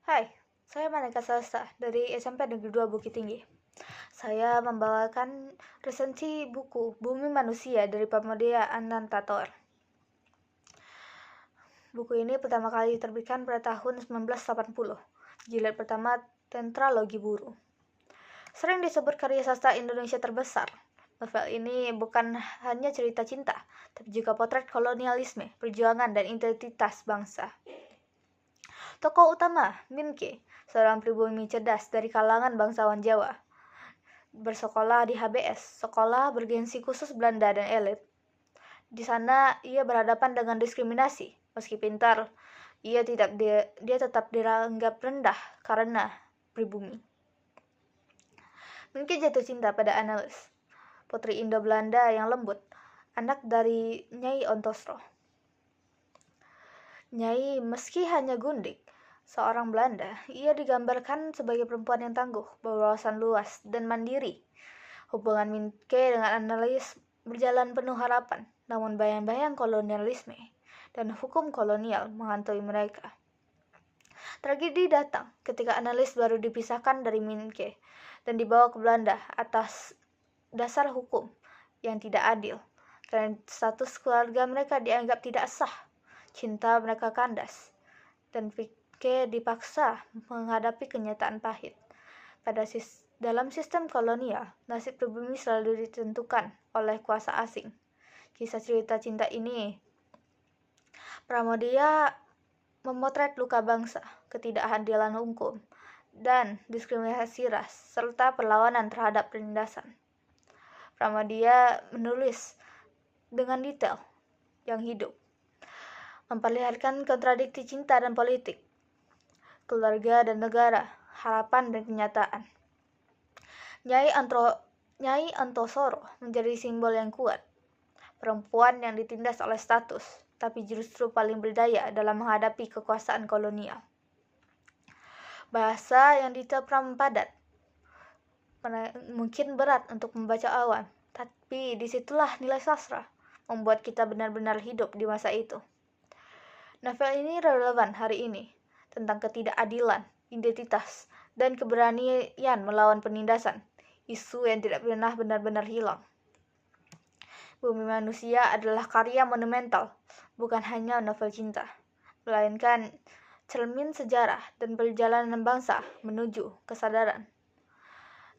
Hai, saya Maneka Salsa dari SMP Negeri 2 Bukit Tinggi. Saya membawakan resensi buku Bumi Manusia dari Pramoedya Anantathur. Buku ini pertama kali diterbitkan pada tahun 1980, jilid pertama Tetralogi Buru. Sering disebut karya sastra Indonesia terbesar, novel ini bukan hanya cerita cinta, tapi juga potret kolonialisme, perjuangan, dan identitas bangsa. Tokoh utama, Minke, seorang pribumi cerdas dari kalangan bangsawan Jawa. Bersekolah di HBS, sekolah bergensi khusus Belanda dan elit. Di sana ia berhadapan dengan diskriminasi. Meski pintar, dia tetap dianggap rendah karena pribumi. Minke jatuh cinta pada Annelies, putri Indo-Belanda yang lembut, anak dari Nyai Ontosro. Nyai meski hanya gundik, seorang Belanda, ia digambarkan sebagai perempuan yang tangguh, berwawasan luas, dan mandiri. Hubungan Minke dengan Annelies berjalan penuh harapan, namun bayang-bayang kolonialisme dan hukum kolonial menghantui mereka. Tragedi datang ketika Annelies baru dipisahkan dari Minke dan dibawa ke Belanda atas dasar hukum yang tidak adil, karena status keluarga mereka dianggap tidak sah. Cinta mereka kandas, dan Minke dipaksa menghadapi kenyataan pahit. Dalam sistem kolonial, nasib pribumi selalu ditentukan oleh kuasa asing. Kisah cerita cinta ini, Pramoedya memotret luka bangsa, ketidakadilan hukum, dan diskriminasi ras, serta perlawanan terhadap penindasan. Pramoedya menulis dengan detail yang hidup, memperlihatkan kontradiksi cinta dan politik, keluarga dan negara, harapan dan kenyataan. Nyai Ontosoro menjadi simbol yang kuat, perempuan yang ditindas oleh status, tapi justru paling berdaya dalam menghadapi kekuasaan kolonial. Bahasa yang detail padat, mungkin berat untuk membaca awam, tapi disitulah nilai sastra, membuat kita benar-benar hidup di masa itu. Novel ini relevan hari ini, tentang ketidakadilan, identitas, dan keberanian melawan penindasan, isu yang tidak pernah benar-benar hilang. Bumi Manusia adalah karya monumental, bukan hanya novel cinta, melainkan cermin sejarah dan perjalanan bangsa menuju kesadaran.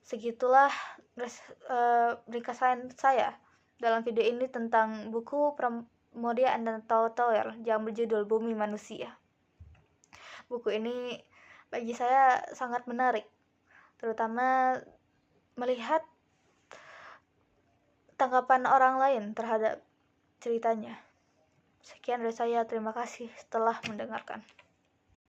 Segitulah ringkasan saya dalam video ini tentang buku Pramoedya Anantathur yang berjudul Bumi Manusia. Buku ini bagi saya sangat menarik, terutama melihat tanggapan orang lain terhadap ceritanya. Sekian dari saya, terima kasih telah mendengarkan.